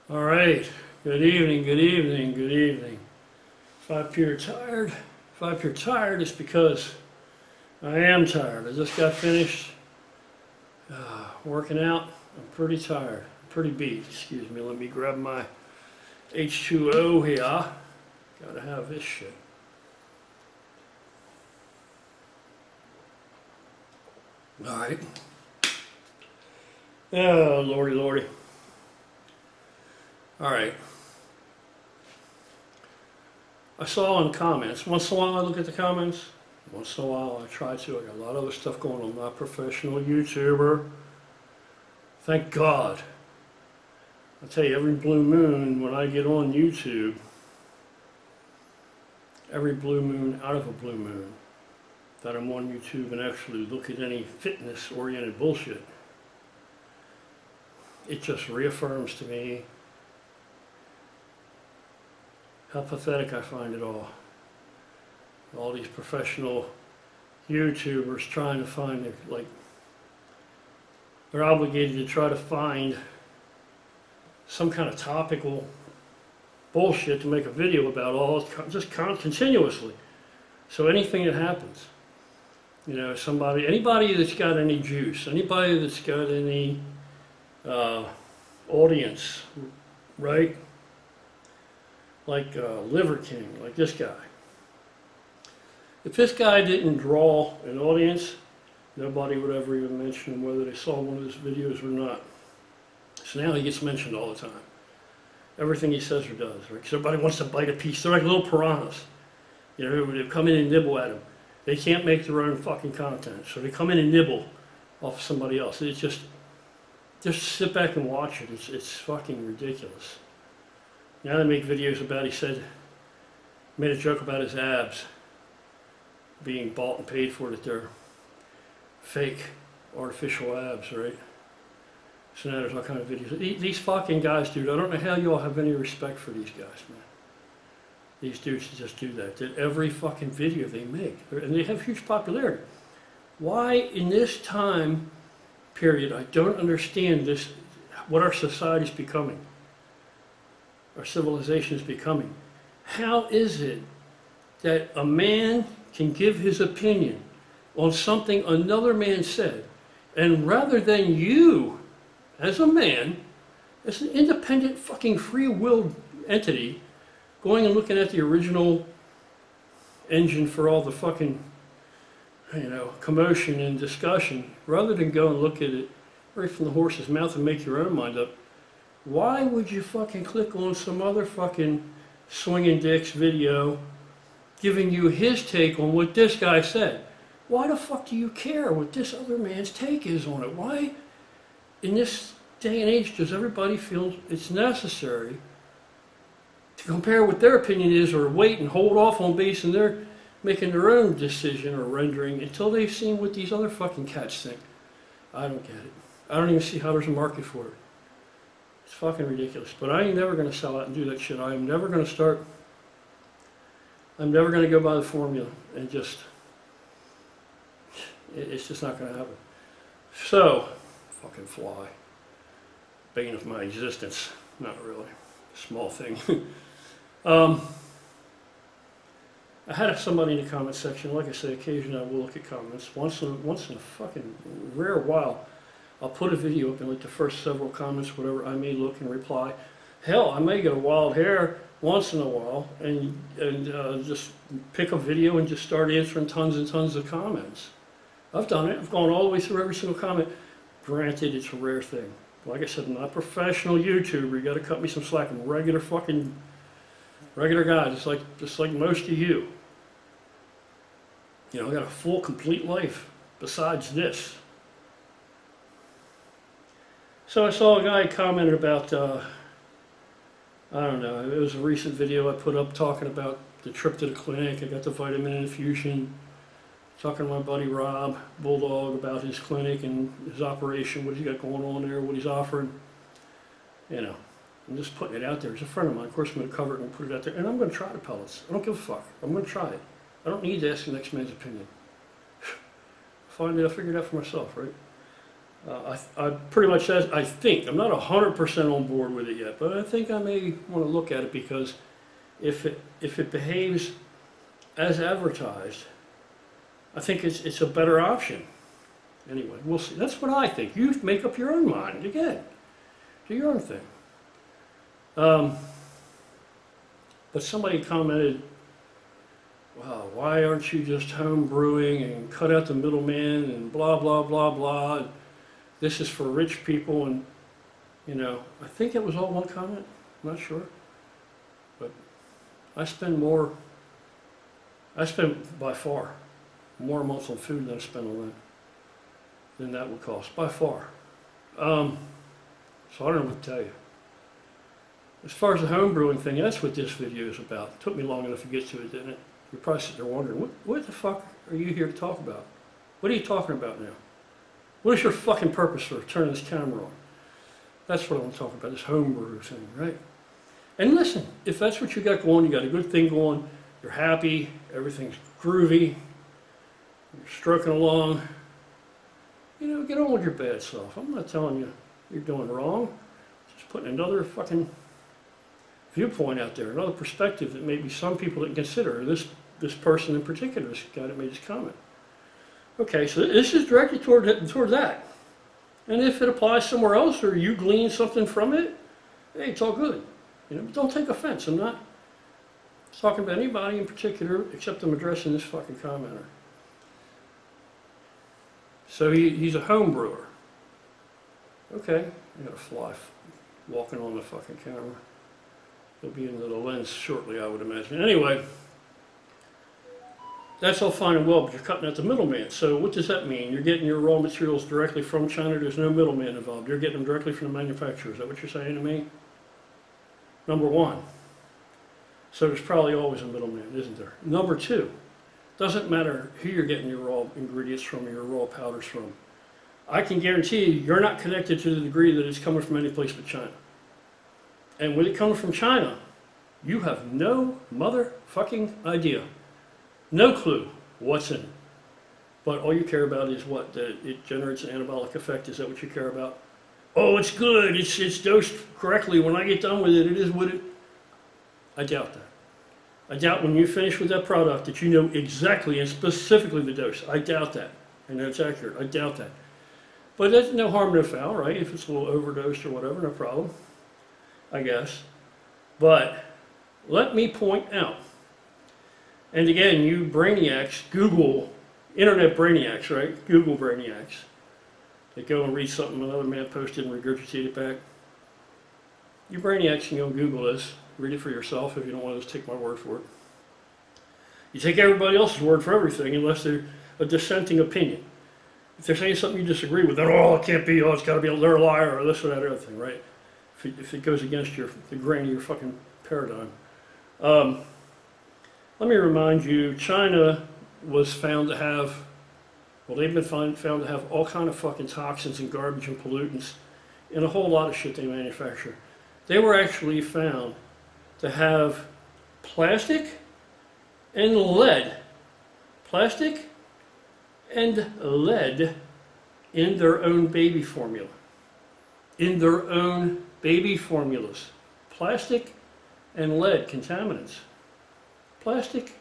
All right. Good evening, good evening, good evening. If I appear tired, it's because I am tired. I just got finished working out. I'm pretty tired, pretty beat. Excuse me, let me grab my H2O here. Gotta have this shit. All right. Oh, lordy, lordy. All right. I saw in comments, once in a while I look at the comments, once in a while I try to. I got a lot of other stuff going on. I'm not a professional YouTuber. Thank God. I tell you, every blue moon when I get on YouTube, every blue moon out of a blue moon, that I'm on YouTube and actually look at any fitness-oriented bullshit, it just reaffirms to me how pathetic I find it all. All these professional YouTubers trying to find, they're obligated to try to find some kind of topical bullshit to make a video about continuously. So anything that happens, anybody that's got any juice, anybody that's got any audience, right? Like Liver King, like this guy. If this guy didn't draw an audience, nobody would ever even mention him, whether they saw one of his videos or not. So now he gets mentioned all the time. Everything he says or does, right? Because everybody wants to bite a piece. They're like little piranhas. They come in and nibble at him. They can't make their own fucking content, so they come in and nibble off somebody else. It's just sit back and watch it. It's fucking ridiculous. Now they make videos about, made a joke about his abs being bought and paid for, that they're fake, artificial abs, right? So now there's all kind of videos. These fucking guys, dude, I don't know how you all have any respect for these guys, man. These dudes just do that. That every fucking video they make, and they have huge popularity. Why in this time period, I don't understand this, what our society's becoming. Our civilization is becoming. How is it that a man can give his opinion on something another man said, and rather than you, as a man, as an independent fucking free-willed entity, going and looking at the original engine for all the fucking, commotion and discussion, rather than go and look at it right from the horse's mouth and make your own mind up, why would you fucking click on some other fucking swinging dicks video giving you his take on what this guy said? Why the fuck do you care what this other man's take is on it? Why, in this day and age, does everybody feel it's necessary to compare what their opinion is, or wait and hold off on base and they're making their own decision or rendering until they've seen what these other fucking cats think? I don't get it. I don't even see how there's a market for it. It's fucking ridiculous. But I ain't never going to sell out and do that shit. I'm never going to go by the formula and just, it's just not going to happen. So, fucking fly. Bane of my existence. Not really. Small thing. I had somebody in the comment section, like I say, occasionally I will look at comments. Once in a fucking rare while, I'll put a video up, and like the first several comments, whatever, I may look and reply. Hell, I may get a wild hair once in a while and just pick a video and just start answering tons and tons of comments. I've done it. I've gone all the way through every single comment. Granted, it's a rare thing. Like I said, I'm not a professional YouTuber. You got to cut me some slack. I'm a regular guy, just like most of you. I got a full, complete life besides this. So I saw a guy commented about, I don't know, it was a recent video I put up talking about the trip to the clinic. I got the vitamin infusion, talking to my buddy Rob Bulldog about his clinic and his operation, what he's got going on there, what he's offering. I'm just putting it out there. He's a friend of mine. Of course, I'm going to cover it and put it out there. And I'm going to try the pellets. I don't give a fuck. I'm going to try it. I don't need to ask the next man's opinion. I'll figure it out for myself, right? I pretty much says, I think, I'm not 100% on board with it yet, but I think I may want to look at it because if it behaves as advertised, I think it's a better option. Anyway, we'll see. That's what I think. You make up your own mind. Again, do your own thing. But somebody commented, wow, why aren't you just home brewing and cut out the middleman and blah, blah, blah, blah. This is for rich people, and, you know, I think it was all one comment. I'm not sure. But I spend by far more a month on food than I spend on that. Than that would cost, by far. So I don't know what to tell you. As far as the home brewing thing, that's what this video is about. It took me long enough to get to it, didn't it? You're probably sitting there wondering, what the fuck are you here to talk about? What are you talking about now? What is your fucking purpose for turning this camera on? That's what I want to talk about, this home brew thing, right? And listen, if that's what you got going, you got a good thing going, you're happy, everything's groovy, you're stroking along, you know, get on with your bad self. I'm not telling you you're doing wrong. Just putting another fucking viewpoint out there, another perspective that maybe some people didn't consider. This person in particular, this guy that made this comment. Okay, so this is directed toward that. And if it applies somewhere else or you glean something from it, hey, it's all good. You know, don't take offense. I'm not talking about anybody in particular except I'm addressing this fucking commenter. So he's a home brewer. Okay, I got a fly walking on the fucking camera. He'll be into the lens shortly, I would imagine. Anyway, that's all fine and well, but you're cutting out the middleman. So what does that mean? You're getting your raw materials directly from China. There's no middleman involved. You're getting them directly from the manufacturer. Is that what you're saying to me? Number one. So there's probably always a middleman, isn't there? Number two. Doesn't matter who you're getting your raw ingredients from, or your raw powders from. I can guarantee you're not connected to the degree that it's coming from any place but China. And when it comes from China, you have no motherfucking idea. No clue what's in it. But all you care about is what? That it generates an anabolic effect. Is that what you care about? Oh, it's good. It's dosed correctly. When I get done with it, it is what it... I doubt that. I doubt when you finish with that product that you know exactly and specifically the dose. I doubt that. And that's accurate. I doubt that. But there's no harm, no foul, right? If it's a little overdosed or whatever, no problem, I guess. But let me point out, and again, you brainiacs, Google, internet brainiacs, right? Google brainiacs. They go and read something another man posted and regurgitate it back. You brainiacs can go and Google this. Read it for yourself if you don't want to just take my word for it. You take everybody else's word for everything unless they're a dissenting opinion. If they're saying something you disagree with, then, oh, it can't be, oh, it's got to be, they're a liar, or this or that or other thing, right? If it goes against the grain of your fucking paradigm. Let me remind you, China was found to have, well, they've been found to have all kind of fucking toxins and garbage and pollutants in a whole lot of shit they manufacture. They were actually found to have plastic and lead in their own baby formula. In their own baby formulas. Plastic and lead contaminants. Plastic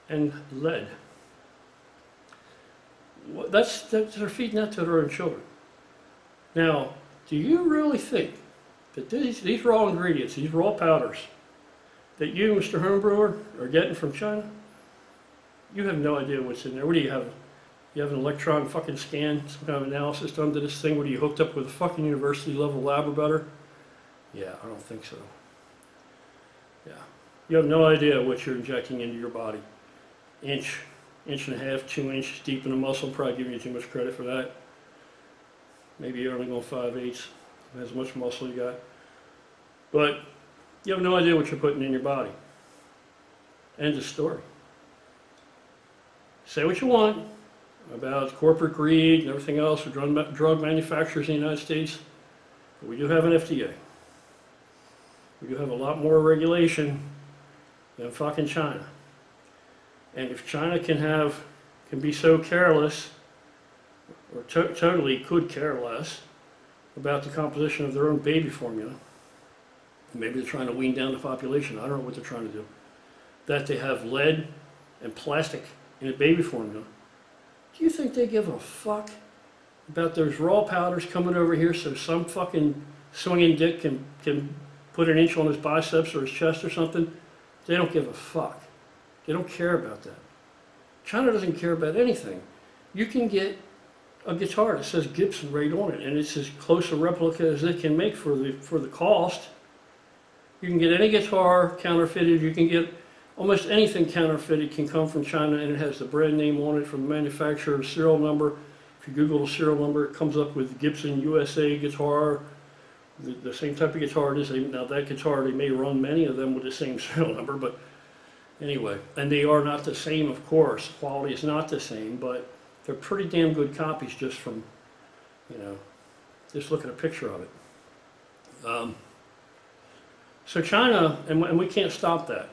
and lead. They're feeding that to their own children. Now, do you really think that these raw ingredients, these raw powders, that you, Mr. Homebrewer, are getting from China, you have no idea what's in there. What do you have? You have an electron fucking scan, some kind of analysis done to this thing? What are you hooked up with a fucking university level lab or better? Yeah, I don't think so. Yeah. You have no idea what you're injecting into your body. Inch and a half, 2 inches deep in the muscle, probably giving you too much credit for that. Maybe you're only going 5/8. As much muscle you got, but you have no idea what you're putting in your body. End of story. Say what you want about corporate greed and everything else with drug manufacturers in the United States, but we do have an FDA. We do have a lot more regulation than fucking China. And if China can be so careless, or totally could care less about the composition of their own baby formula. Maybe they're trying to wean down the population. I don't know what they're trying to do. That they have lead and plastic in a baby formula. Do you think they give a fuck about those raw powders coming over here so some fucking swinging dick can put an inch on his biceps or his chest or something? They don't give a fuck. They don't care about that. China doesn't care about anything. You can get a guitar that says Gibson right on it, and it's as close a replica as they can make for the cost. You can get any guitar counterfeited. You can get almost anything counterfeited can come from China, and it has the brand name on it from the manufacturer, serial number. If you Google the serial number, it comes up with Gibson USA guitar, the same type of guitar it is. Now that guitar, they may run many of them with the same serial number, but anyway, and they are not the same, of course. Quality is not the same, but they're pretty damn good copies just from, you know, just look at a picture of it. So China, and we can't stop that.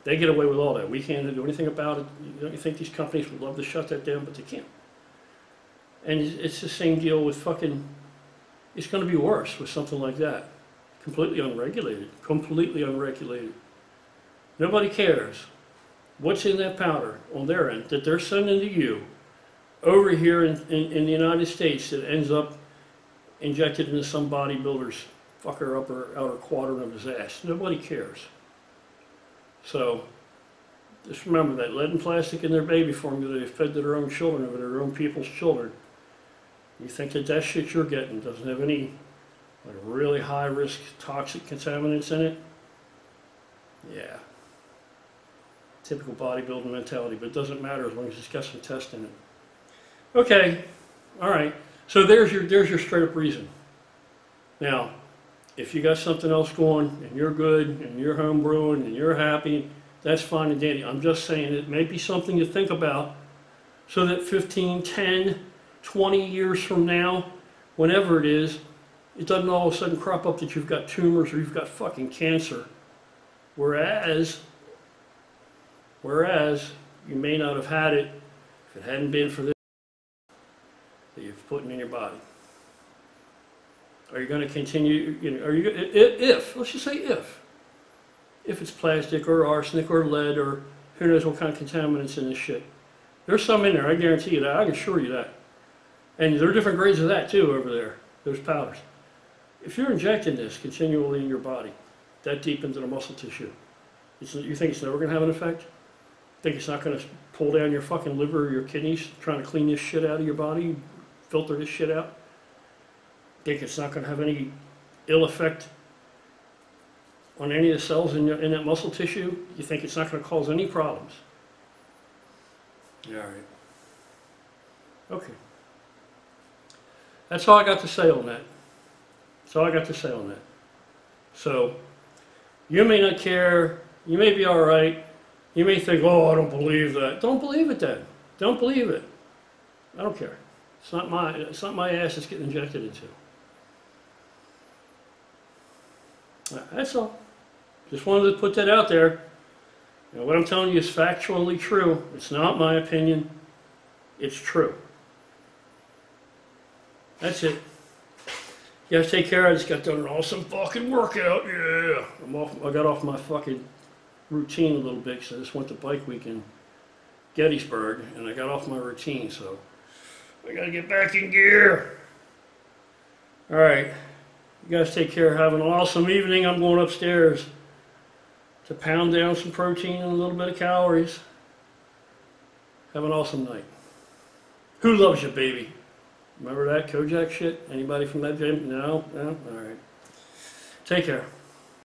They get away with all that. We can't do anything about it. You think these companies would love to shut that down, but they can't. And it's the same deal with fucking, it's going to be worse with something like that. Completely unregulated. Completely unregulated. Nobody cares what's in that powder on their end that they're sending to you over here in the United States that ends up injected into some bodybuilder's fucker upper outer quadrant of his ass. Nobody cares. So just remember that lead and plastic in their baby formula they've fed to their own children or their own people's children. You think that shit you're getting doesn't have any like really high risk toxic contaminants in it? Yeah. Typical bodybuilding mentality, but it doesn't matter as long as it's got some test in it. Okay, all right. So there's your straight up reason. Now, if you got something else going and you're good and you're home brewing and you're happy, that's fine and dandy. I'm just saying it may be something to think about so that 15, 10, 20 years from now, whenever it is, it doesn't all of a sudden crop up that you've got tumors or you've got fucking cancer. Whereas you may not have had it if it hadn't been for this that you're putting in your body. Are you going to continue, you know, let's just say if it's plastic or arsenic or lead or who knows what kind of contaminants in this shit. There's some in there, I guarantee you that, I can assure you that. And there are different grades of that too over there, those powders. If you're injecting this continually in your body, that deep into the muscle tissue, you think it's never going to have an effect? Think it's not going to pull down your fucking liver or your kidneys trying to clean this shit out of your body, filter this shit out? Think it's not going to have any ill effect on any of the cells in that muscle tissue? You think it's not going to cause any problems? All right. Okay. That's all I got to say on that. That's all I got to say on that. So, you may not care. You may be all right. You may think, oh, I don't believe that. Don't believe it then. Don't believe it. I don't care. It's not my ass it's getting injected into. That's all. Just wanted to put that out there. You know, what I'm telling you is factually true. It's not my opinion. It's true. That's it. You guys take care. I just got done an awesome fucking workout. Yeah. I got off my fucking routine a little bit because I just went to bike week in Gettysburg and I got off my routine, so I gotta get back in gear. All right. You guys take care. Have an awesome evening. I'm going upstairs to pound down some protein and a little bit of calories. Have an awesome night. Who loves you, baby? Remember that Kojak shit? Anybody from that gym? No? No? All right. Take care.